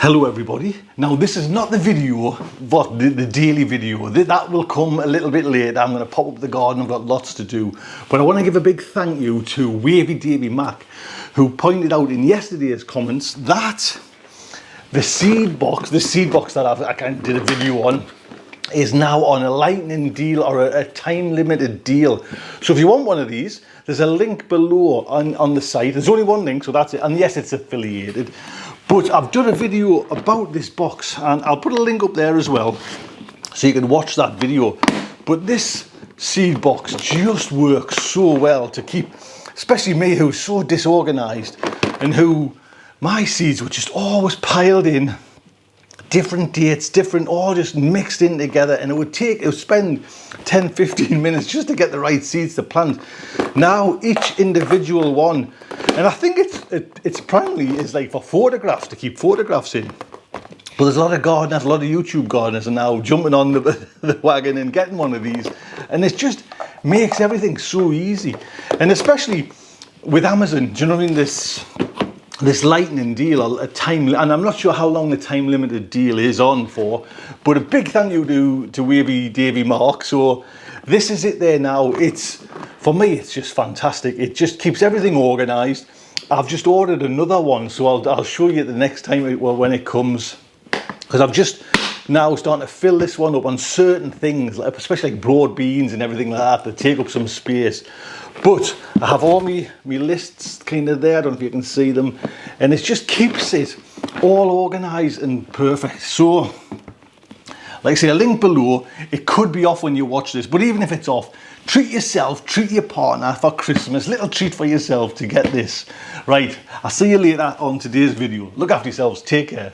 Hello everybody. Now this is not the video, but the daily video. That will come a little bit later. I'm going to pop up the garden, I've got lots to do. But I want to give a big thank you to Wavy Davy Mac, who pointed out in yesterday's comments that the seed box that I kind of did a video on, is now on a lightning deal or a time limited deal. So if you want one of these, there's a link below on the site. There's only one link, so that's it. And yes, it's affiliated. But I've done a video about this box and I'll put a link up there as well so you can watch that video. But this seed box just works so well to keep, especially me who's so disorganized and who my seeds were just always piled in, different dates, all just mixed in together, and it would spend 10-15 minutes just to get the right seeds to plant. Now each individual one, and I think it's primarily is like for photographs, to keep photographs in. But there's a lot of gardeners, a lot of YouTube gardeners are now jumping on the wagon and getting one of these, and it just makes everything so easy. And especially with Amazon, do you know what I mean? This lightning deal, a time, and I'm not sure how long the time limited deal is on for, but a big thank you to Wavy Davy Mark. So this is it there now. For me, it's just fantastic. It just keeps everything organized. I've just ordered another one, so I'll show you the next time when it comes, because I've just now starting to fill this one up on certain things, especially like broad beans and everything like that take up some space. But I have all my lists kind of there, I don't know if you can see them, and it just keeps it all organised and perfect. So, like I say, a link below. It could be off when you watch this, but even if it's off, treat yourself, treat your partner for Christmas, little treat for yourself to get this. Right, I'll see you later on today's video. Look after yourselves, take care.